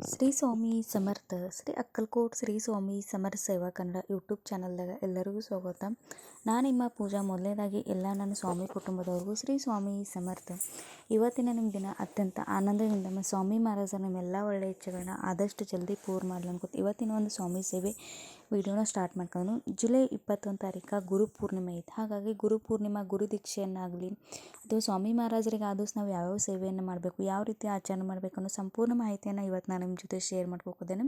ಶ್ರೀ ಸ್ವಾಮಿ ಸಮರ್ಥ ಶ್ರೀ ಅಕ್ಕಲ್ಕೋಟ್ ಶ್ರೀ ಸ್ವಾಮಿ ಸಮರ್ಥ ಸೇವಾ ಕನ್ನಡ ಯೂಟ್ಯೂಬ್ ಚಾನಲ್ದಾಗ ಎಲ್ಲರಿಗೂ ಸ್ವಾಗತ. ನಾನು ನಿಮ್ಮ ಪೂಜಾ. ಮೊದಲನೇದಾಗಿ ಎಲ್ಲ ನನ್ನ ಸ್ವಾಮಿ ಕುಟುಂಬದವ್ರಿಗೂ ಶ್ರೀ ಸ್ವಾಮಿ ಸಮರ್ಥ. ಇವತ್ತಿನ ನಿಮ್ಮ ದಿನ ಅತ್ಯಂತ ಆನಂದದಿಂದ ನಮ್ಮ ಸ್ವಾಮಿ ಮಹಾರಾಜರ ನಿಮ್ಮೆಲ್ಲ ಒಳ್ಳೆಯ ಇಚ್ಛೆಗಳನ್ನ ಆದಷ್ಟು ಜಲ್ದಿ ಪೂರ್ಣ ಮಾಡಲಿ ಅನ್ಕೋತ ಇವತ್ತಿನ ಒಂದು ಸ್ವಾಮಿ ಸೇವೆ ವಿಡಿಯೋನ ಸ್ಟಾರ್ಟ್ ಮಾಡ್ಕೊಂಡು. ಜುಲೈ 21 ತಾರೀಕು ಗುರು ಪೂರ್ಣಿಮೆ ಐತೆ. ಹಾಗಾಗಿ ಗುರು ಪೂರ್ಣಿಮಾ ಗುರು ದೀಕ್ಷೆಯನ್ನಾಗಲಿ ಅಥವಾ ಸ್ವಾಮಿ ಮಹಾರಾಜರಿಗೆ ಆದಷ್ಟು ನಾವು ಯಾವ್ಯಾವ ಸೇವೆಯನ್ನು ಮಾಡಬೇಕು, ಯಾವ ರೀತಿ ಆಚರಣೆ ಮಾಡಬೇಕು ಅನ್ನೋ ಸಂಪೂರ್ಣ ಮಾಹಿತಿಯನ್ನು ಇವತ್ತು ನಾನು ನಿಮ್ಮ ಜೊತೆ ಶೇರ್ ಮಾಡ್ಕೋತಿದ್ದೇನೆ.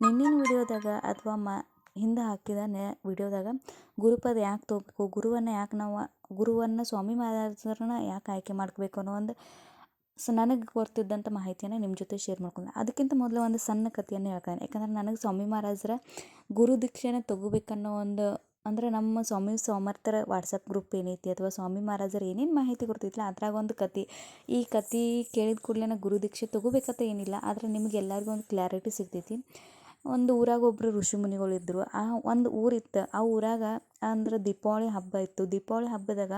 ನಿನ್ನಿನ ವಿಡಿಯೋದಾಗ ಅಥವಾ ಹಿಂದೆ ಹಾಕಿದ ವಿಡಿಯೋದಾಗ ಗುರುಪದ ಯಾಕೆ ತೊಗೋಬೇಕು, ಗುರುವನ್ನು ಸ್ವಾಮಿ ಮಹಾರಾಜರನ್ನ ಯಾಕೆ ಆಯ್ಕೆ ಮಾಡ್ಕೋಬೇಕು ಅನ್ನೋ ಒಂದು ನನಗೆ ಗೊತ್ತಿದ್ದಂಥ ಮಾಹಿತಿಯನ್ನು ನಿಮ್ಮ ಜೊತೆ ಶೇರ್ ಮಾಡ್ಕೊಂಡೆ. ಅದಕ್ಕಿಂತ ಮೊದಲು ಒಂದು ಸಣ್ಣ ಕಥೆಯನ್ನು ಹೇಳ್ತಾನೆ. ಯಾಕಂದರೆ ನನಗೆ ಸ್ವಾಮಿ ಮಹಾರಾಜರ ಗುರು ದೀಕ್ಷೆನ ತೊಗೋಬೇಕನ್ನೋ ಒಂದು ನಮ್ಮ ಸ್ವಾಮಿ ಸಮರ್ಥರ ವಾಟ್ಸಪ್ ಗ್ರೂಪ್ ಏನೈತಿ ಅಥವಾ ಸ್ವಾಮಿ ಮಹಾರಾಜರು ಏನೇನು ಮಾಹಿತಿ ಕೊಡ್ತಿದ್ಲ ಅದ್ರಾಗ ಒಂದು ಕತೆ. ಈ ಕತೆ ಕೇಳಿದ ಕೂಡಲೇ ಗುರು ದೀಕ್ಷೆ ತೊಗೋಬೇಕಂತ ಏನಿಲ್ಲ, ಆದರೆ ನಿಮ್ಗೆ ಎಲ್ಲರಿಗೂ ಒಂದು ಕ್ಲಾರಿಟಿ ಸಿಗ್ತೈತಿ. ಒಂದು ಊರಾಗ ಒಬ್ಬರು ಋಷಿಮುನಿಗಳಿದ್ದರು. ಆ ಒಂದು ಊರಿತ್ತು. ಆ ಊರಾಗ ಅಂದ್ರೆ ದೀಪಾವಳಿ ಹಬ್ಬ ಇತ್ತು. ದೀಪಾವಳಿ ಹಬ್ಬದಾಗ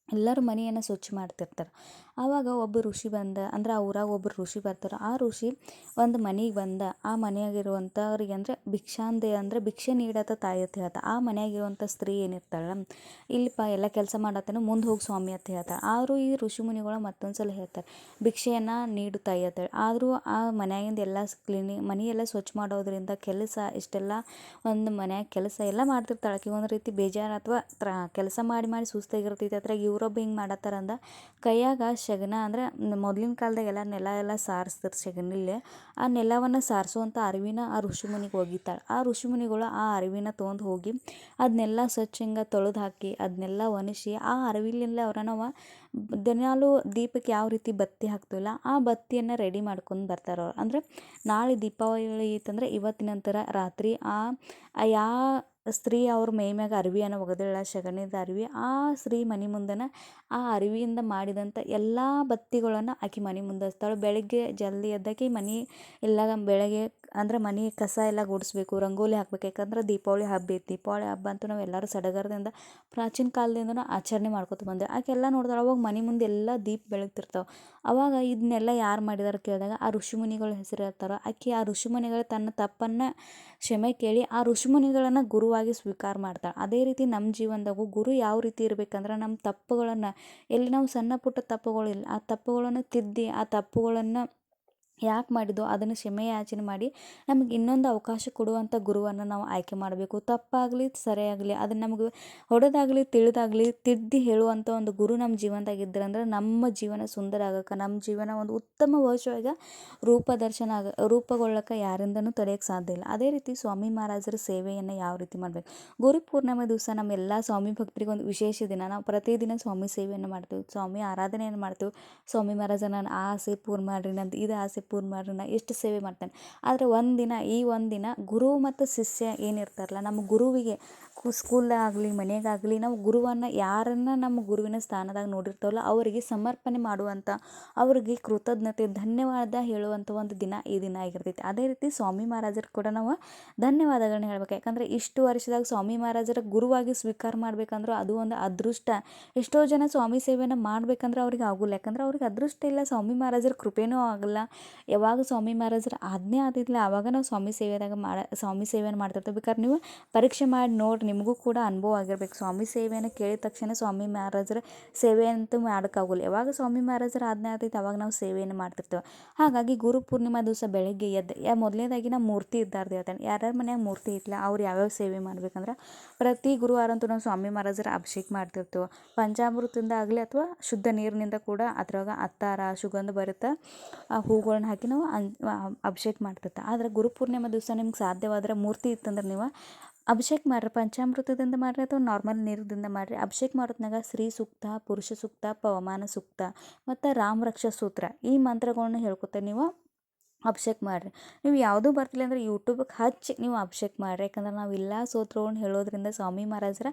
ಎಲ್ಲರೂ ಮನೆಯನ್ನು ಸ್ವಚ್ಛ ಮಾಡ್ತಿರ್ತಾರೆ. ಆವಾಗ ಒಬ್ಬ ಋಷಿ ಆ ಊರಾಗ ಒಬ್ಬರು ಋಷಿ ಬರ್ತಾರೆ. ಆ ಋಷಿ ಒಂದು ಮನೆಗೆ ಬಂದ. ಆ ಮನೆಯಾಗಿರುವಂಥವ್ರಿಗೆ ಭಿಕ್ಷೆ ನೀಡತ್ತ ತಾಯಿ ಅಂತ ಹೇಳ್ತಾ. ಆ ಮನೆಯಾಗಿರುವಂಥ ಸ್ತ್ರೀ ಏನಿರ್ತಾಳೆ, ಇಲ್ಲಿಪ್ಪ ಎಲ್ಲ ಕೆಲಸ ಮಾಡತ್ತೇನೆ, ಮುಂದೆ ಹೋಗಿ ಸ್ವಾಮಿ ಅಂತ ಹೇಳ್ತಾಳೆ. ಆದರೂ ಈ ಋಷಿ ಮುನಿಗಳು ಮತ್ತೊಂದು ಸಲ ಹೇಳ್ತಾರೆ, ಭಿಕ್ಷೆಯನ್ನು ನೀಡು ತಾಯಿ ಅಂತೇಳಿ. ಆದರೂ ಆ ಮನೆಯಾಗಿಂದ ಎಲ್ಲ ಮನೆಯೆಲ್ಲ ಸ್ವಚ್ಛ ಮಾಡೋದ್ರಿಂದ ಕೆಲಸ ಇಷ್ಟೆಲ್ಲ ಒಂದು ಮನ್ಯಾಗ ಕೆಲಸ ಎಲ್ಲ ಮಾಡ್ತಿರ್ತಾಳೆ. ಆಕೆ ಒಂದು ರೀತಿ ಬೇಜಾರು ಅಥವಾ ಕೆಲಸ ಮಾಡಿ ಸುಸ್ತಾಗಿರ್ತೈತಿ. ಅದ್ರಾಗ ಇವರೊಬ್ಬ ಹಿಂಗೆ ಮಾಡತ್ತಾರಂದ ಕೈಯಾಗ ಶಗನ ಮೊದಲಿನ ಕಾಲದಾಗೆಲ್ಲ ನೆಲ ಎಲ್ಲ ಸಾರಿಸ್ತಾರೆ ಶಗನಿಲ್ಲೇ. ಆ ನೆಲವನ್ನು ಸಾರಿಸುವಂಥ ಅರಿವಿನ ಆ ಋಷಿಮುನಿಗೆ ಒಗಿತಾಳೆ. ಆ ಋಷಿಮುನಿಗಳು ಆ ಅರಿವಿನ ತೊಗೊಂಡು ಹೋಗಿ ಅದನ್ನೆಲ್ಲ ಸ್ವಚ್ಛ ಹಿಂಗೆ ತೊಳೆದು ಹಾಕಿ ಅದನ್ನೆಲ್ಲ ಒಣಸಿ ಆ ಅರಿವಿಲಿಂದ ನಾವು ದಿನಾಲೂ ದೀಪಕ್ಕೆ ಯಾವ ರೀತಿ ಬತ್ತಿ ಹಾಕ್ತೀವಲ್ಲ ಆ ಬತ್ತಿಯನ್ನು ರೆಡಿ ಮಾಡ್ಕೊಂಡು ಬರ್ತಾರೆ ಅವ್ರು. ನಾಳೆ ದೀಪಾವಳಿ ಐತಂದ್ರೆ ಇವತ್ತಿನ ನಂತರ ರಾತ್ರಿ ಯಾವ ಸ್ತ್ರೀ ಅವ್ರ ಮೈ ಮ್ಯಾಗ ಅರಿವಿಯನ್ನು ಒಗೆದಿಲ್ಲ, ಶಗಣಿದ ಅರಿವಿ, ಆ ಸ್ತ್ರೀ ಮನೆ ಮುಂದೆನ ಆ ಅರಿವಿಯಿಂದ ಮಾಡಿದಂಥ ಎಲ್ಲ ಬತ್ತಿಗಳನ್ನು ಆಕೆ ಮನೆ ಮುಂದೆ ಹಚ್ತಾಳೆ. ಬೆಳಗ್ಗೆ ಜಲ್ದಿ ಎದ್ದಾಕಿ ಬೆಳಗ್ಗೆ ಮನೆ ಕಸ ಎಲ್ಲ ಗುಡಿಸ್ಬೇಕು, ರಂಗೋಲಿ ಹಾಕ್ಬೇಕು. ಯಾಕಂದ್ರೆ ದೀಪಾವಳಿ ಹಬ್ಬ ಐತಿ. ದೀಪಾವಳಿ ಹಬ್ಬ ಅಂತೂ ನಾವು ಎಲ್ಲರೂ ಸಡಗರದಿಂದ ಪ್ರಾಚೀನ ಕಾಲದಿಂದನೂ ಆಚರಣೆ ಮಾಡ್ಕೊತ ಬಂದೇವೆ. ಆಕೆಲ್ಲ ನೋಡಿದಾಳೆ. ಅವಾಗ ಮನೆ ಮುಂದೆ ಎಲ್ಲ ದೀಪ ಬೆಳಗ್ತಿರ್ತಾವೆ. ಅವಾಗ ಇದನ್ನೆಲ್ಲ ಯಾರು ಮಾಡಿದಾರೆ ಕೇಳಿದಾಗ ಆ ಋಷಿಮುನಿಗಳ ಹೆಸರು ಹೇಳ್ತಾರೆ. ಆಕೆ ಆ ಋಷಿಮುನಿಗಳು ತನ್ನ ತಪ್ಪನ್ನು ಕ್ಷಮೆ ಕೇಳಿ ಆ ಋಷಿಮುನಿಗಳನ್ನು ಗುರುವಾಗಿ ಸ್ವೀಕಾರ ಮಾಡ್ತಾಳೆ. ಅದೇ ರೀತಿ ನಮ್ಮ ಜೀವನದಾಗೂ ಗುರು ಯಾವ ರೀತಿ ಇರಬೇಕಂದ್ರೆ ನಮ್ಮ ತಪ್ಪುಗಳನ್ನು ಎಲ್ಲಿ ನಾವು ಸಣ್ಣ ಪುಟ್ಟ ತಪ್ಪುಗಳಿಲ್ಲ ಆ ತಪ್ಪುಗಳನ್ನು ತಿದ್ದಿ ಆ ತಪ್ಪುಗಳನ್ನು ಯಾಕೆ ಮಾಡಿದೋ ಅದನ್ನು ಕ್ಷಮೆ ಯಾಚನೆ ಮಾಡಿ ನಮಗೆ ಇನ್ನೊಂದು ಅವಕಾಶ ಕೊಡುವಂಥ ಗುರುವನ್ನು ನಾವು ಆಯ್ಕೆ ಮಾಡಬೇಕು. ತಪ್ಪಾಗಲಿ ಸರಿಯಾಗಲಿ ಅದನ್ನು ನಮಗೆ ಹೊಡೆದಾಗಲಿ ತಿಳಿದಾಗಲಿ ತಿದ್ದಿ ಹೇಳುವಂಥ ಒಂದು ಗುರು ನಮ್ಮ ಜೀವನದಾಗಿದ್ದರಂದ್ರೆ ನಮ್ಮ ಜೀವನ ಸುಂದರ ಆಗಕ್ಕೆ, ನಮ್ಮ ಜೀವನ ಒಂದು ಉತ್ತಮ ಭವಿಷ್ಯವಾಗಿ ರೂಪುಗೊಳ್ಳಕ್ಕೆ ಯಾರಿಂದನೂ ತಡೆಯೋಕ್ಕೆ ಸಾಧ್ಯ ಇಲ್ಲ. ಅದೇ ರೀತಿ ಸ್ವಾಮಿ ಮಹಾರಾಜರ ಸೇವೆಯನ್ನು ಯಾವ ರೀತಿ ಮಾಡಬೇಕು. ಗುರು ಪೂರ್ಣಿಮೆ ದಿವಸ ನಮ್ಮೆಲ್ಲ ಸ್ವಾಮಿ ಭಕ್ತರಿಗೆ ಒಂದು ವಿಶೇಷ ದಿನ. ನಾವು ಪ್ರತಿದಿನ ಸ್ವಾಮಿ ಸೇವೆಯನ್ನು ಮಾಡ್ತೀವಿ, ಸ್ವಾಮಿ ಆರಾಧನೆಯನ್ನು ಮಾಡ್ತೀವಿ. ಸ್ವಾಮಿ ಮಹಾರಾಜ ನಾನು ಆ ಆಸೆ ಪೂರ್ಣ ಮಾಡಿರಿ, ನಂದು ಇದು ಆಸೆ ಪೂರ್ಣ ಮಾಡ್ರಿ, ನಾ ಎಷ್ಟು ಸೇವೆ ಮಾಡ್ತೇನೆ. ಆದರೆ ಒಂದಿನ ಗುರು ಮತ್ತು ಶಿಷ್ಯ ಏನಿರ್ತಾರಲ್ಲ, ನಮ್ಮ ಗುರುವಿಗೆ ಸ್ಕೂಲ್ದಾಗಲಿ ಮನೆಗಾಗಲಿ ನಾವು ಗುರುವನ್ನು ಯಾರನ್ನ ನಮ್ಮ ಗುರುವಿನ ಸ್ಥಾನದಾಗ ನೋಡಿರ್ತಾವಲ್ಲ ಅವರಿಗೆ ಸಮರ್ಪಣೆ ಮಾಡುವಂಥ, ಅವರಿಗೆ ಕೃತಜ್ಞತೆ ಧನ್ಯವಾದ ಹೇಳುವಂಥ ಒಂದು ದಿನ ಈ ದಿನ ಆಗಿರ್ತೈತಿ. ಅದೇ ರೀತಿ ಸ್ವಾಮಿ ಮಹಾರಾಜರಿಗೆ ಕೂಡ ನಾವು ಧನ್ಯವಾದಗಳನ್ನ ಹೇಳ್ಬೇಕು. ಯಾಕಂದರೆ ಇಷ್ಟು ವರ್ಷದಾಗ ಸ್ವಾಮಿ ಮಹಾರಾಜರ ಗುರುವಾಗಿ ಸ್ವೀಕಾರ ಮಾಡ್ಬೇಕಂದ್ರೆ ಅದು ಒಂದು ಅದೃಷ್ಟ. ಎಷ್ಟೋ ಜನ ಸ್ವಾಮಿ ಸೇವೆಯನ್ನು ಮಾಡ್ಬೇಕಂದ್ರೆ ಅವ್ರಿಗೆ ಆಗೋಲ್ಲ. ಯಾಕಂದ್ರೆ ಅವ್ರಿಗೆ ಅದೃಷ್ಟ ಇಲ್ಲ, ಸ್ವಾಮಿ ಮಹಾರಾಜರ ಕೃಪೆನೂ ಆಗಲ್ಲ. ಯಾವಾಗ ಸ್ವಾಮಿ ಮಹಾರಾಜರ ಆಜ್ಞೆ ಆದಿಲ್ಲ ಆವಾಗ ನಾವು ಸ್ವಾಮಿ ಸೇವೆಯನ್ನು ಮಾಡ್ತಿರ್ತೇವೆ. ಬೇಕಾದ್ರೆ ನೀವು ಪರೀಕ್ಷೆ ಮಾಡಿ ನೋಡ್ರಿ, ನಿಮಗೂ ಕೂಡ ಅನುಭವ ಆಗಿರ್ಬೇಕು. ಸ್ವಾಮಿ ಸೇವೆಯನ್ನು ಕೇಳಿದ ತಕ್ಷಣ ಸ್ವಾಮಿ ಮಹಾರಾಜರ ಸೇವೆ ಅಂತೂ ಮಾಡೋಕ್ಕಾಗೋಲ್ಲ. ಯಾವಾಗ ಸ್ವಾಮಿ ಮಹಾರಾಜರ ಆಜ್ಞೆ ಆಗ್ತೈತೆ ಅವಾಗ ನಾವು ಸೇವೆಯನ್ನು ಮಾಡ್ತಿರ್ತೇವೆ. ಹಾಗಾಗಿ ಗುರು ಪೂರ್ಣಿಮಾ ದಿವಸ ಬೆಳಗ್ಗೆ ಮೊದಲನೇದಾಗಿ ನಾವು ಮೂರ್ತಿ ಇದ್ದಾರ್ದು ಹೇಳ್ತಾನೆ. ಯಾರ್ಯಾರ ಮನ್ಯಾಗ ಮೂರ್ತಿ ಇತ್ತಲ್ಲ ಅವ್ರು ಯಾವ್ಯಾವ ಸೇವೆ ಮಾಡ್ಬೇಕಂದ್ರೆ ಪ್ರತಿ ಗುರುವಾರ ಅಂತೂ ನಾವು ಸ್ವಾಮಿ ಮಹಾರಾಜರ ಅಭಿಷೇಕ ಮಾಡ್ತಿರ್ತೇವೆ. ಪಂಚಾಮೃತದಿಂದ ಆಗಲಿ ಅಥವಾ ಶುದ್ಧ ನೀರಿನಿಂದ ಕೂಡ ಅದ್ರಾಗ ಅತ್ತಾರ ಸುಗಂಧ ಬರುತ್ತೆ ಆ ಹೂಗಳನ್ನ ಹಾಕಿ ನಾವು ಅಭಿಷೇಕ ಮಾಡ್ತಿರ್ತೀವಿ. ಆದರೆ ಗುರುಪೂರ್ಣಿಮೆ ದಿವಸ ನಿಮ್ಗೆ ಸಾಧ್ಯವಾದರೆ ಮೂರ್ತಿ ಇತ್ತಂದ್ರೆ ನೀವು ಅಭಿಷೇಕ ಮಾಡಿರಿ. ಪಂಚಾಮೃತದಿಂದ ಮಾಡಿರಿ ಅಥವಾ ನಾರ್ಮಲ್ ನೀರಿಂದ ಮಾಡಿರಿ. ಅಭಿಷೇಕ ಮಾಡೋದ್ನಾಗ ಶ್ರೀ ಸೂಕ್ತ, ಪುರುಷ ಸೂಕ್ತ, ಪವಮಾನ ಸೂಕ್ತ ಮತ್ತು ರಾಮ ರಕ್ಷಾ ಸೂತ್ರ ಈ ಮಂತ್ರಗಳನ್ನ ಹೇಳ್ಕೊತ ನೀವು ಅಭಿಷೇಕ ಮಾಡಿರಿ. ನೀವು ಯಾವುದೂ ಬರ್ತಿಲ್ಲ ಅಂದರೆ ಯೂಟ್ಯೂಬಿಗೆ ಹಚ್ಚಿ ನೀವು ಅಭಿಷೇಕ ಮಾಡಿರಿ. ಯಾಕಂದ್ರೆ ನಾವು ಎಲ್ಲ ಸ್ತೋತ್ರವನ್ನು ಹೇಳೋದ್ರಿಂದ ಸ್ವಾಮಿ ಮಹಾರಾಜರ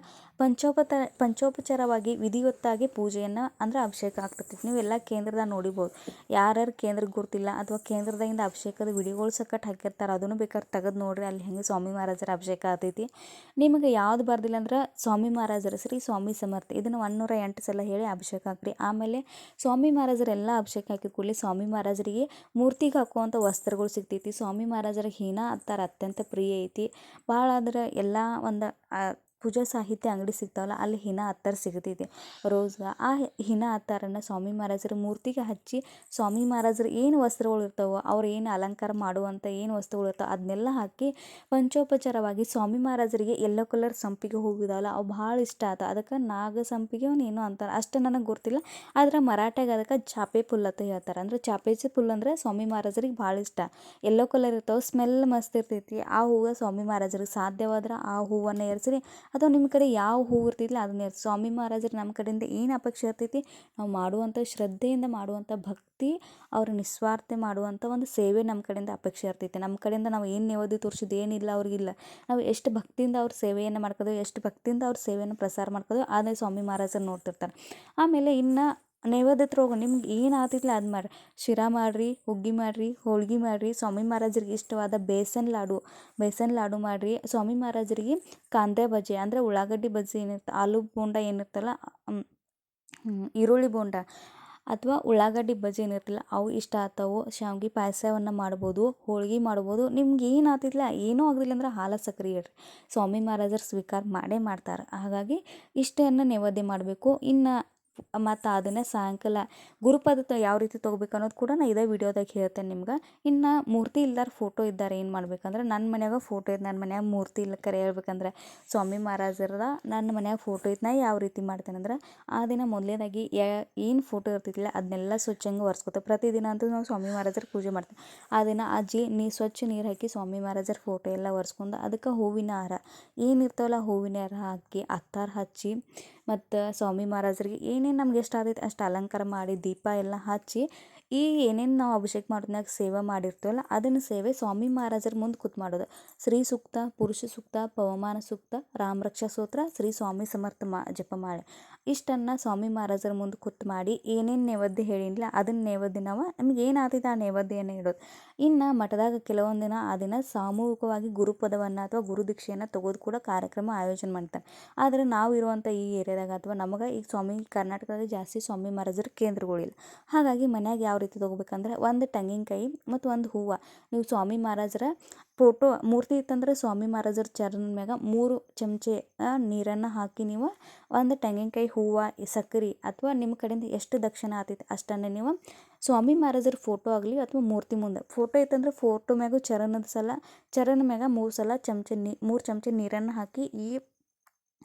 ಪಂಚೋಪಚಾರವಾಗಿ ವಿಧಿವತ್ತಾಗಿ ಪೂಜೆಯನ್ನು ಅಭಿಷೇಕ ಆಗ್ತೈತಿ. ನೀವೆಲ್ಲ ಕೇಂದ್ರದಾಗ ನೋಡಿಬೋದು. ಯಾರ್ಯಾರು ಕೇಂದ್ರಕ್ಕೆ ಗುರ್ತಿಲ್ಲ ಅಥವಾ ಕೇಂದ್ರದಾಗಿಂದ ಅಭಿಷೇಕದ ವಿಡಿಯೋಗಳು ಸಕಟ್ ಹಾಕಿರ್ತಾರೆ, ಅದನ್ನು ಬೇಕಾದ್ರೆ ತೆಗೆದು ನೋಡಿರಿ. ಅಲ್ಲಿ ಹೆಂಗೆ ಸ್ವಾಮಿ ಮಹಾರಾಜರ ಅಭಿಷೇಕ ಆಗ್ತೈತಿ. ನಿಮಗೆ ಯಾವ್ದು ಬರ್ದಿಲ್ಲ ಅಂದ್ರೆ ಸ್ವಾಮಿ ಮಹಾರಾಜರ ಶ್ರೀ ಸ್ವಾಮಿ ಸಮರ್ಥ ಇದನ್ನು 108 ಸಲ ಹೇಳಿ ಅಭಿಷೇಕ ಹಾಕ್ರಿ. ಆಮೇಲೆ ಸ್ವಾಮಿ ಮಹಾರಾಜರೆಲ್ಲ ಅಭಿಷೇಕ ಹಾಕಿದ ಕೂಡಲೇ ಸ್ವಾಮಿ ಮಹಾರಾಜರಿಗೆ ಮೂರ್ತಿಗೆ ಹಾಕುವಂಥ ವಸ್ತ್ರಗಳು ಸಿಗ್ತೈತಿ. ಸ್ವಾಮಿ ಮಹಾರಾಜರ ಹೀನ ಅತ್ತಾರ ಅತ್ಯಂತ ಪ್ರಿಯ ಐತಿ. ಭಾಳ ಅಂದ್ರೆ ಎಲ್ಲ ಒಂದು ಪೂಜಾ ಸಾಹಿತ್ಯ ಅಂಗಡಿ ಸಿಗ್ತಾವಲ್ಲ ಅಲ್ಲಿ ಹಿನ ಅತ್ತಾರ ಸಿಗ್ತೈತಿ ರೋಸ್. ಆ ಹಿನ ಅತ್ತಾರನ್ನು ಸ್ವಾಮಿ ಮಹಾರಾಜರ ಮೂರ್ತಿಗೆ ಹಚ್ಚಿ ಸ್ವಾಮಿ ಮಹಾರಾಜರು ಏನು ವಸ್ತ್ರಗಳು ಇರ್ತಾವೋ ಅವ್ರು ಏನು ಅಲಂಕಾರ ಮಾಡುವಂಥ ಏನು ವಸ್ತುಗಳು ಇರ್ತಾವೆ ಅದನ್ನೆಲ್ಲ ಹಾಕಿ ಪಂಚೋಪಚಾರವಾಗಿ ಸ್ವಾಮಿ ಮಹಾರಾಜರಿಗೆ ಯೆಲ್ಲೋ ಕಲರ್ ಸಂಪಿಗೆ ಹೂವಿದಾವಲ್ಲ ಅವು ಭಾಳ ಇಷ್ಟ ಆತ. ಅದಕ್ಕೆ ನಾಗ ಸಂಪಿಗೆ ಅವನು ಏನೋ ಅಂತಾರೆ ಅಷ್ಟು ನನಗೆ ಗೊತ್ತಿಲ್ಲ. ಆದ್ರೆ ಮರಾಠಿಯಾಗ ಅದಕ್ಕೆ ಚಾಪೆ ಫುಲ್ ಅಂತ ಹೇಳ್ತಾರೆ. ಅಂದ್ರೆ ಚಾಪೇಚೆ ಫುಲ್ ಅಂದರೆ ಸ್ವಾಮಿ ಮಹಾರಾಜರಿಗೆ ಭಾಳ ಇಷ್ಟ. ಯೆಲ್ಲೋ ಕಲರ್ ಇರ್ತಾವೆ, ಸ್ಮೆಲ್ ಮಸ್ತ್ ಇರ್ತೈತಿ. ಆ ಹೂವು ಸ್ವಾಮಿ ಮಹಾರಾಜರಿಗೆ ಸಾಧ್ಯವಾದ್ರೆ ಆ ಹೂವನ್ನು ಏರಿಸ್ರಿ ಅಥವಾ ನಿಮ್ಮ ಕಡೆ ಯಾವ ಹೂವು ಇರ್ತೈತಿಲ್ಲ ಅದನ್ನ ಏರಿಸಿ. ಸ್ವಾಮಿ ಮಹಾರಾಜರು ನಮ್ಮ ಕಡೆಯಿಂದ ಏನು ಅಪೇಕ್ಷೆ ಇರ್ತೈತಿ ನಾವು ಮಾಡುವಂಥ ಶ್ರದ್ಧೆಯಿಂದ ಮಾಡುವಂಥ ಭಕ್ತಿ ಅವ್ರ ನಿಸ್ವಾರ್ಥ ಮಾಡುವಂಥ ಒಂದು ಸೇವೆ ನಮ್ಮ ಕಡೆಯಿಂದ ಅಪೇಕ್ಷೆ ಇರ್ತೈತಿ. ನಮ್ಮ ಕಡೆಯಿಂದ ನಾವು ಏನು ನೈವೇದ್ಯ ತೋರಿಸಿದ್ದು ಏನಿಲ್ಲ ಅವ್ರಿಗಿಲ್ಲ. ನಾವು ಎಷ್ಟು ಭಕ್ತಿಯಿಂದ ಅವ್ರ ಸೇವೆಯನ್ನು ಮಾಡ್ಕೋದು, ಎಷ್ಟು ಭಕ್ತಿಯಿಂದ ಅವ್ರ ಸೇವೆಯನ್ನು ಪ್ರಸಾರ ಮಾಡ್ಕೋದು ಅದೇ ಸ್ವಾಮಿ ಮಹಾರಾಜರು ನೋಡ್ತಿರ್ತಾರೆ. ಆಮೇಲೆ ಇನ್ನು ನೈವೇದ್ಯ ಹೋಗು ನಿಮ್ಗೆ ಏನು ಆಗ್ತಿಲ್ಲ ಅದು ಮಾಡಿರಿ. ಶಿರಾ ಮಾಡಿರಿ, ಹುಗ್ಗಿ ಮಾಡಿರಿ, ಹೋಳ್ಗೆ ಮಾಡಿರಿ. ಸ್ವಾಮಿ ಮಹಾರಾಜರಿಗೆ ಇಷ್ಟವಾದ ಬೇಸನ್ ಲಾಡು ಮಾಡಿರಿ. ಸ್ವಾಮಿ ಮಹಾರಾಜರಿಗೆ ಕಾಂದೆ ಬಜ್ಜಿ ಅಂದರೆ ಉಳ್ಳಾಗಡ್ಡಿ ಬಜ್ಜಿ ಏನಿರ್ತ ಆಲೂ ಬೋಂಡ ಏನಿರ್ತಲ್ಲ ಈರುಳ್ಳಿ ಬೋಂಡ ಅಥವಾ ಉಳ್ಳಾಗಡ್ಡಿ ಬಜ್ಜಿ ಏನಿರ್ತಲ್ಲ ಅವು ಇಷ್ಟ ಆಗ್ತಾವೆ. ಶಾವ್ಗೆ ಪಾಯಸವನ್ನು ಮಾಡ್ಬೋದು, ಹೋಳ್ಗೆ ಮಾಡ್ಬೋದು. ನಿಮ್ಗೆ ಏನು ಆಗ್ತಿಲ್ಲ ಏನೂ ಆಗೋದಿಲ್ಲ ಅಂದ್ರೆ ಹಾಲು ಸಕ್ರೆ ಇಡ್ರಿ, ಸ್ವಾಮಿ ಮಹಾರಾಜರು ಸ್ವೀಕಾರ ಮಾಡೇ ಮಾಡ್ತಾರೆ. ಹಾಗಾಗಿ ಇಷ್ಟನ್ನು ನೈವೇದ್ಯ ಮಾಡಬೇಕು. ಇನ್ನು ಮತ್ತು ಅದನ್ನು ಸಾಯಂಕಾಲ ಗುರುಪಾದ ಯಾವ ರೀತಿ ತೊಗೋಬೇಕು ಅನ್ನೋದು ಕೂಡ ನಾನು ಇದೇ ವಿಡಿಯೋದಾಗ ಹೇಳ್ತೇನೆ ನಿಮ್ಗೆ. ಇನ್ನು ಮೂರ್ತಿ ಇಲ್ದಾರ ಫೋಟೋ ಇದ್ದಾರೆ ಏನು ಮಾಡ್ಬೇಕಂದ್ರೆ ನನ್ನ ಮನ್ಯಾಗ ಫೋಟೋ ಇದ್ದು ನನ್ನ ಮನ್ಯಾಗ ಮೂರ್ತಿ ಇಲ್ಲ ಕರೆ ಹೇಳ್ಬೇಕಂದ್ರೆ ಸ್ವಾಮಿ ಮಹಾರಾಜರದ ನನ್ನ ಮನ್ಯಾಗ ಫೋಟೋ ಇತ್ತು. ನಾ ಯಾವ ರೀತಿ ಮಾಡ್ತೇನೆ ಅಂದ್ರೆ ಆ ದಿನ ಮೊದಲನೇದಾಗಿ ಏನು ಫೋಟೋ ಇರ್ತಿದ್ದಿಲ್ಲ ಅದನ್ನೆಲ್ಲ ಸ್ವಚ್ಛಂಗೆ ಒರೆಸ್ಕೊತೆ. ಪ್ರತಿದಿನ ಅಂತೂ ನಾವು ಸ್ವಾಮಿ ಮಹಾರಾಜರ ಪೂಜೆ ಮಾಡ್ತೀವಿ. ಆ ದಿನ ಸ್ವಚ್ಛ ನೀರು ಹಾಕಿ ಸ್ವಾಮಿ ಮಹಾರಾಜರ ಫೋಟೋ ಎಲ್ಲ ಒರೆಸ್ಕೊಂಡು ಅದಕ್ಕೆ ಹೂವಿನ ಹಾರ ಏನಿರ್ತಾವಲ್ಲ ಹೂವಿನ ಹಾರ ಹಾಕಿ ಅತ್ತಾರ ಹಚ್ಚಿ ಮತ್ತು ಸ್ವಾಮಿ ಮಹಾರಾಜರಿಗೆ ಏನೇನು ನಮ್ಗೆ ಎಷ್ಟು ಆಗ್ತೈತೆ ಅಷ್ಟು ಅಲಂಕಾರ ಮಾಡಿ ದೀಪ ಎಲ್ಲ ಹಚ್ಚಿ ಈ ಏನೇನು ನಾವು ಅಭಿಷೇಕ ಮಾಡೋದ್ನಾಗ ಸೇವೆ ಮಾಡಿರ್ತೀವಲ್ಲ ಅದನ್ನು ಸೇವೆ ಸ್ವಾಮಿ ಮಹಾರಾಜರ ಮುಂದೆ ಕೂತ್ ಮಾಡೋದು. ಶ್ರೀ ಸೂಕ್ತ, ಪುರುಷ ಸೂಕ್ತ, ಪವಮಾನ ಸೂಕ್ತ, ರಾಮರಕ್ಷಾ ಸ್ತೋತ್ರ, ಶ್ರೀ ಸ್ವಾಮಿ ಸಮರ್ಥ ಜಪಮಾಲೆ ಇಷ್ಟನ್ನು ಸ್ವಾಮಿ ಮಹಾರಾಜರ ಮುಂದೆ ಕೂತ್ ಮಾಡಿ ಏನೇನು ನೈವೇದ್ಯ ಹೇಳಿಲ್ಲ ಅದನ್ನ ನೈವೇದ್ಯ ನಾವು ನಮ್ಗೆ ಏನು ಆಗ್ತೈತೆ ಆ ನೈವೇದ್ಯವನ್ನು ಇಡೋದು. ಇನ್ನು ಮಠದಾಗ ಕೆಲವೊಂದು ದಿನ ಆ ದಿನ ಸಾಮೂಹಿಕವಾಗಿ ಗುರುಪದವನ್ನು ಅಥವಾ ಗುರುದೀಕ್ಷೆಯನ್ನು ತೆಗೆದು ಕೂಡ ಕಾರ್ಯಕ್ರಮ ಆಯೋಜನೆ ಮಾಡ್ತಾರೆ. ಆದರೆ ನಾವು ಇರುವಂಥ ಈ ಏರಿಯಾದಾಗ ಅಥವಾ ನಮಗೆ ಈಗ ಕರ್ನಾಟಕದಾಗ ಜಾಸ್ತಿ ಸ್ವಾಮಿ ಮಹಾರಾಜರ ಕೇಂದ್ರಗಳಿಲ್ಲ. ಹಾಗಾಗಿ ಮನ್ಯಾಗ ಯಾವ ರೀತಿ ತೊಗೋಬೇಕಂದ್ರೆ ಒಂದು ತೆಂಗಿನಕಾಯಿ ಮತ್ತು ಒಂದು ಹೂವು. ನೀವು ಸ್ವಾಮಿ ಮಹಾರಾಜರ ಫೋಟೋ ಮೂರ್ತಿ ಇತ್ತಂದ್ರೆ ಸ್ವಾಮಿ ಮಹಾರಾಜರ ಚರಣದ ಮ್ಯಾಗ 3 ಚಮಚೆ ನೀರನ್ನು ಹಾಕಿ ನೀವು ಒಂದು ತೆಂಗಿನಕಾಯಿ, ಹೂವು, ಸಕ್ಕರೆ ಅಥವಾ ನಿಮ್ಮ ಕಡೆಯಿಂದ ಎಷ್ಟು ದಕ್ಷಿಣ ಆಗ್ತೈತೆ ಅಷ್ಟನ್ನು ನೀವು ಸ್ವಾಮಿ ಮಹಾರಾಜರ ಫೋಟೋ ಆಗಲಿ ಅಥವಾ ಮೂರ್ತಿ ಮುಂದೆ ಫೋಟೋ ಇತ್ತಂದ್ರೆ ಫೋಟೋ ಮ್ಯಾಗೂ ಚರಣ ಮ್ಯಾಗ 3 ಚಮಚೆ ನೀರನ್ನು ಹಾಕಿ ಈ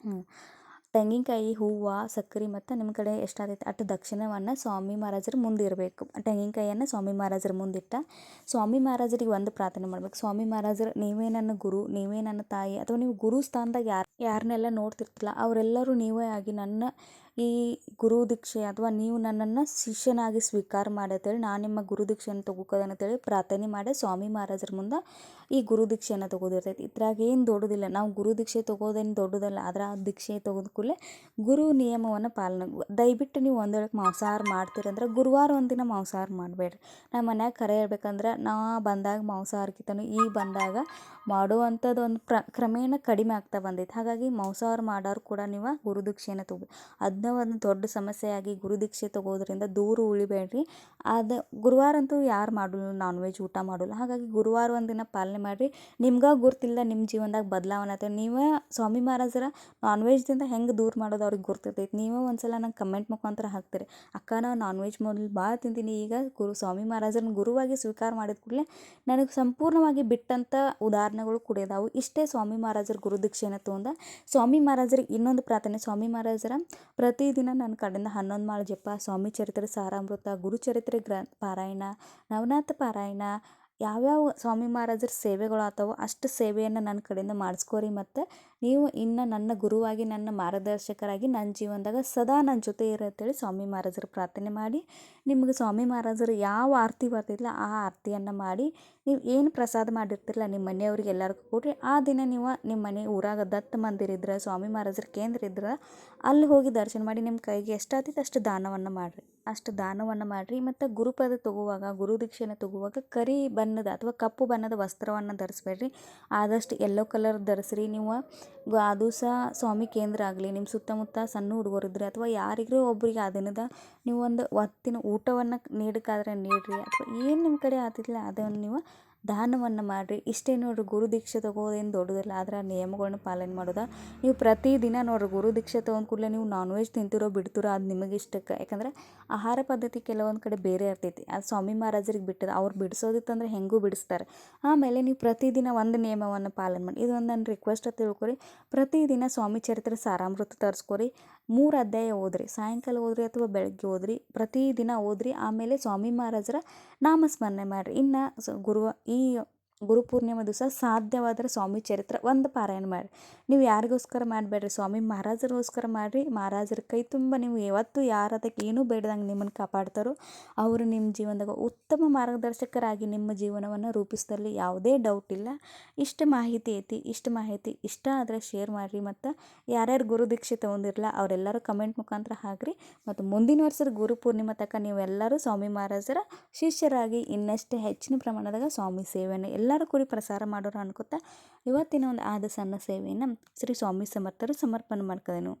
ತೆಂಗಿನಕಾಯಿ, ಹೂವು, ಸಕ್ಕರೆ ಮತ್ತು ನಿಮ್ಮ ಕಡೆ ಎಷ್ಟಾಗೈತೆ ಅಷ್ಟು ದಕ್ಷಿಣವನ್ನು ಸ್ವಾಮಿ ಮಹಾರಾಜರ ಮುಂದೆ ಇರಬೇಕು. ತೆಂಗಿನಕಾಯಿಯನ್ನು ಸ್ವಾಮಿ ಮಹಾರಾಜರ ಮುಂದಿಟ್ಟ ಸ್ವಾಮಿ ಮಹಾರಾಜರಿಗೆ ಒಂದು ಪ್ರಾರ್ಥನೆ ಮಾಡ್ಬೇಕು. ಸ್ವಾಮಿ ಮಹಾರಾಜರು ನೀವೇ ನನ್ನ ಗುರು, ನೀವೇ ನನ್ನ ತಾಯಿ ಅಥವಾ ನೀವು ಗುರು ಸ್ಥಾನದಾಗ ಯಾರನ್ನೆಲ್ಲ ನೋಡ್ತಿರ್ತಿಲ್ಲ ಅವರೆಲ್ಲರೂ ನೀವೇ ಆಗಿ ನನ್ನ ಈ ಗುರು ದೀಕ್ಷೆ ಅಥವಾ ನೀವು ನನ್ನನ್ನು ಶಿಷ್ಯನಾಗಿ ಸ್ವೀಕಾರ ಮಾಡತ್ತೇಳಿ ನಾನು ನಿಮ್ಮ ಗುರು ದೀಕ್ಷೆಯನ್ನು ತೊಗೋಕೋದನ್ನಂತೇಳಿ ಪ್ರಾರ್ಥನೆ ಮಾಡಿ ಸ್ವಾಮಿ ಮಹಾರಾಜರ ಮುಂದೆ ಈ ಗುರು ದೀಕ್ಷೆಯನ್ನು ತೊಗೋದಿರ್ತೈತಿ. ಇದ್ರಾಗ ಏನು ದೊಡ್ಡದಿಲ್ಲ, ನಾವು ಗುರು ದೀಕ್ಷೆ ತೊಗೋದೇನು ದೊಡ್ಡದಲ್ಲ. ಆದರೆ ಆ ದೀಕ್ಷೆ ತೊಗೋದ ಕೂಡಲೇ ಗುರು ನಿಯಮವನ್ನು ಪಾಲನೆ ದಯವಿಟ್ಟು ನೀವು ಒಂದು ವೇಳೆ ಮಾಂಸಾಹಾರ ಮಾಡ್ತೀರಂದ್ರೆ ಗುರುವಾರ ಒಂದಿನ ಮಾಂಸಾಹಾರ ಮಾಡಬೇಡ್ರಿ. ನಮ್ಮ ಮನ್ಯಾಗ ಕರೆ ಹೇಳ್ಬೇಕಂದ್ರೆ ನಾ ಬಂದಾಗ ಮಾಂಸಾಹಾರಕ್ಕಿಂತನೂ ಈಗ ಬಂದಾಗ ಮಾಡುವಂಥದ್ದು ಒಂದು ಕ್ರಮೇಣ ಕಡಿಮೆ ಆಗ್ತಾ ಬಂದೈತೆ. ಹಾಗಾಗಿ ಮಾಂಸಾಹಾರ ಮಾಡೋರು ಕೂಡ ನೀವು ಗುರುದೀಕ್ಷೆಯನ್ನು ತೊಗೋ ಅದನ್ನ ಒಂದು ದೊಡ್ಡ ಸಮಸ್ಯೆಯಾಗಿ ಗುರುದೀಕ್ಷೆ ತೊಗೋದ್ರಿಂದ ದೂರ ಉಳಿಬೇಡ್ರಿ. ಅದು ಗುರುವಾರ ಅಂತೂ ಯಾರು ಮಾಡೋಲ್ಲ, ನಾನ್ ವೆಜ್ ಊಟ ಮಾಡೋಲ್ಲ. ಹಾಗಾಗಿ ಗುರುವಾರ ಒಂದಿನ ಪಾಲನೆ ಮಾಡಿರಿ. ನಿಮ್ಗೆ ಗುರ್ತಿಲ್ಲ ನಿಮ್ಮ ಜೀವನದಾಗ ಬದಲಾವಣೆ ಆಗ್ತದೆ. ನೀವೇ ಸ್ವಾಮಿ ಮಹಾರಾಜರ ನಾನ್ ವೆಜ್ದಿಂದ ಹೆಂಗೆ ದೂರ ಮಾಡೋದು ಅವ್ರಿಗೆ ಗೊತ್ತಿರ್ತೈತಿ. ನೀವೇ ಒಂದ್ಸಲ ನಂಗೆ ಕಮೆಂಟ್ ಮುಖಾಂತರ ಹಾಕ್ತೀರಿ, ಅಕ್ಕ ನಾನು ನಾನ್ ವೆಜ್ ಮೊದಲು ಭಾಳ ತಿಂತೀನಿ, ಈಗ ಸ್ವಾಮಿ ಮಹಾರಾಜರನ್ನ ಗುರುವಾಗಿ ಸ್ವೀಕಾರ ಮಾಡಿದ ಕೂಡಲೇ ನನಗೆ ಸಂಪೂರ್ಣವಾಗಿ ಬಿಟ್ಟಂಥ ಉದಾಹರಣೆಗಳು ಕೂಡ ಇದಾವೆ. ಇಷ್ಟೇ ಸ್ವಾಮಿ ಮಹಾರಾಜರ ಗುರುದೀಕ್ಷೆಯನ್ನು ತೊಗೊಂಡ ಸ್ವಾಮಿ ಮಹಾರಾಜರಿಗೆ ಇನ್ನೊಂದು ಪ್ರಾರ್ಥನೆ. ಸ್ವಾಮಿ ಮಹಾರಾಜರ ಪ್ರತಿದಿನ ನನ್ನ ಕಡೆಯಿಂದ 11 ಮಾಳು ಜಪ, ಸ್ವಾಮಿ ಚರಿತ್ರೆ ಸಾರಾಮೃತ, ಗುರುಚರಿತ್ರೆ ಪಾರಾಯಣ, ನವನಾಥ ಪಾರಾಯಣ, ಯಾವ್ಯಾವ ಸ್ವಾಮಿ ಮಹಾರಾಜರ ಸೇವೆಗಳು ಆಗ್ತಾವೋ ಅಷ್ಟು ಸೇವೆಯನ್ನು ನನ್ನ ಕಡೆಯಿಂದ ಮಾಡಿಸ್ಕೋರಿ. ಮತ್ತು ನೀವು ಇನ್ನು ನನ್ನ ಗುರುವಾಗಿ ನನ್ನ ಮಾರ್ಗದರ್ಶಕರಾಗಿ ನನ್ನ ಜೀವನದಾಗ ಸದಾ ನನ್ನ ಜೊತೆ ಇರತ್ತೇಳಿ ಸ್ವಾಮಿ ಮಹಾರಾಜರ ಪ್ರಾರ್ಥನೆ ಮಾಡಿ ನಿಮಗೆ ಸ್ವಾಮಿ ಮಹಾರಾಜರು ಯಾವ ಆರತಿ ಬರ್ತಿಲ್ಲ ಆ ಆರತಿಯನ್ನು ಮಾಡಿ ನೀವು ಏನು ಪ್ರಸಾದ ಮಾಡಿರ್ತಿರಲ್ಲ ನಿಮ್ಮ ಮನೆಯವ್ರಿಗೆ ಎಲ್ಲರಿಗೂ ಕೊಡ್ರಿ. ಆ ದಿನ ನೀವು ನಿಮ್ಮ ಮನೆ ಊರಾಗ ದತ್ತ ಮಂದಿರ ಇದ್ರೆ ಸ್ವಾಮಿ ಮಹಾರಾಜರ ಕೇಂದ್ರ ಇದ್ರೆ ಅಲ್ಲಿ ಹೋಗಿ ದರ್ಶನ ಮಾಡಿ ನಿಮ್ಮ ಕೈಗೆ ಎಷ್ಟಾಗ್ತೈತೆ ಅಷ್ಟು ದಾನವನ್ನು ಮಾಡಿರಿ. ಅಷ್ಟು ದಾನವನ್ನು ಮಾಡಿರಿ. ಮತ್ತು ಗುರುಪದ ತಗೋವಾಗ ಗುರು ದೀಕ್ಷೆನ ತಗೋವಾಗ ಕರಿ ಬಣ್ಣದ ಅಥವಾ ಕಪ್ಪು ಬಣ್ಣದ ವಸ್ತ್ರವನ್ನು ಧರಿಸ್ಬೇಡ್ರಿ. ಆದಷ್ಟು ಯೆಲ್ಲೋ ಕಲರ್ ಧರಿಸ್ರಿ. ನೀವು ಅದು ಸಹ ಸ್ವಾಮಿ ಕೇಂದ್ರ ಆಗಲಿ, ನಿಮ್ಮ ಸುತ್ತಮುತ್ತ ಸಣ್ಣ ಹುಡುಗರಿದ್ರೆ ಅಥವಾ ಯಾರಿಗೂ ಒಬ್ಬರಿಗೆ ಆ ದಿನದ ನೀವು ಒಂದು ಹೊತ್ತಿನ ಊಟವನ್ನು ನೀಡೋಕ್ಕಾದ್ರೆ ನೀಡಿರಿ, ಅಥವಾ ಏನು ನಿಮ್ಮ ಕಡೆ ಆಗ್ತಿಲ್ಲ ಅದನ್ನು ನೀವು ದಾನವನ್ನು ಮಾಡಿರಿ. ಇಷ್ಟೇ ನೋಡಿರಿ, ಗುರು ದೀಕ್ಷೆ ತಗೋದೇನು ದೊಡ್ಡದಿಲ್ಲ, ಆದರೆ ನಿಯಮಗಳನ್ನ ಪಾಲನೆ ಮಾಡೋದು. ನೀವು ಪ್ರತಿದಿನ ನೋಡಿರಿ, ಗುರು ದೀಕ್ಷೆ ತೊಗೊಂಡು ಕೂಡಲೇ ನೀವು ನಾನ್ ವೆಜ್ ತಿಂತಿರೋ ಬಿಡ್ತಿರೋ ಅದು ನಿಮಗೆ ಇಷ್ಟಕ್ಕೆ. ಯಾಕಂದ್ರೆ ಆಹಾರ ಪದ್ಧತಿ ಕೆಲವೊಂದು ಕಡೆ ಬೇರೆ ಇರ್ತೈತಿ, ಅದು ಸ್ವಾಮಿ ಮಹಾರಾಜರಿಗೆ ಬಿಟ್ಟದ, ಅವ್ರು ಬಿಡಿಸೋದಿತ್ತಂದ್ರೆ ಹೆಂಗೂ ಬಿಡಿಸ್ತಾರೆ. ಆಮೇಲೆ ನೀವು ಪ್ರತಿದಿನ ಒಂದು ನಿಯಮವನ್ನು ಪಾಲನೆ ಮಾಡಿ. ಇದೊಂದು ನನ್ನ ರಿಕ್ವೆಸ್ಟ್ ಅಂತ ತಿಳ್ಕೊರಿ. ಪ್ರತಿದಿನ ಸ್ವಾಮಿ ಚರಿತ್ರೆ ಸಾರಾಮೃತ ತರಿಸ್ಕೊರಿ, 3 ಅಧ್ಯಾಯ ಓದ್ರಿ, ಸಾಯಂಕಾಲ ಓದ್ರಿ ಅಥವಾ ಬೆಳಗ್ಗೆ ಓದ್ರಿ, ಪ್ರತಿದಿನ ಓದ್ರಿ. ಆಮೇಲೆ ಸ್ವಾಮಿ ಮಹಾರಾಜರ ನಾಮಸ್ಮರಣೆ ಮಾಡಿರಿ. ಇನ್ನು ಈ ಗುರುಪೂರ್ಣಿಮೆ ದಿವಸ ಸಾಧ್ಯವಾದರೆ ಸ್ವಾಮಿ ಚರಿತ್ರೆ ಒಂದು ಪಾರಾಯಣ ಮಾಡಿರಿ. ನೀವು ಯಾರಿಗೋಸ್ಕರ ಮಾಡಬೇಡ್ರಿ, ಸ್ವಾಮಿ ಮಹಾರಾಜರಿಗೋಸ್ಕರ ಮಾಡಿರಿ. ಮಹಾರಾಜರ ಕೈ ತುಂಬ ನೀವು ಯಾವತ್ತೂ ಯಾರು ಅದಕ್ಕೆ ಏನೂ ಬೇಡ್ದಂಗೆ ನಿಮ್ಮನ್ನು ಕಾಪಾಡ್ತಾರೋ ಅವರು ನಿಮ್ಮ ಜೀವನದಾಗ ಉತ್ತಮ ಮಾರ್ಗದರ್ಶಕರಾಗಿ ನಿಮ್ಮ ಜೀವನವನ್ನು ರೂಪಿಸಿದಲ್ಲಿ ಯಾವುದೇ ಡೌಟ್ ಇಲ್ಲ. ಇಷ್ಟು ಮಾಹಿತಿ ಐತಿ. ಇಷ್ಟು ಮಾಹಿತಿ ಇಷ್ಟ ಆದರೆ ಶೇರ್ ಮಾಡಿರಿ. ಮತ್ತು ಯಾರ್ಯಾರು ಗುರು ದೀಕ್ಷೆ ತೊಗೊಂಡಿರಲ್ಲ ಅವರೆಲ್ಲರೂ ಕಮೆಂಟ್ ಮುಖಾಂತರ ಹಾಕಿರಿ. ಮತ್ತು ಮುಂದಿನ ವರ್ಷದ ಗುರುಪೂರ್ಣಿಮೆ ತನಕ ನೀವೆಲ್ಲರೂ ಸ್ವಾಮಿ ಮಹಾರಾಜರ ಶಿಷ್ಯರಾಗಿ ಇನ್ನಷ್ಟು ಹೆಚ್ಚಿನ ಪ್ರಮಾಣದಾಗ ಸ್ವಾಮಿ ಸೇವೆಯನ್ನು ಎಲ್ಲರೂ ಕೂಡಿ ಪ್ರಸಾರ ಮಾಡೋರು ಅನ್ಕೋತಾ ಇವತ್ತಿನ ಒಂದು ಆದ ಸಣ್ಣ ಸೇವೆಯನ್ನು ಶ್ರೀ ಸ್ವಾಮಿ ಸಮರ್ಥರು ಸಮರ್ಪಣೆ ಮಾಡ್ಕೋದೇನು.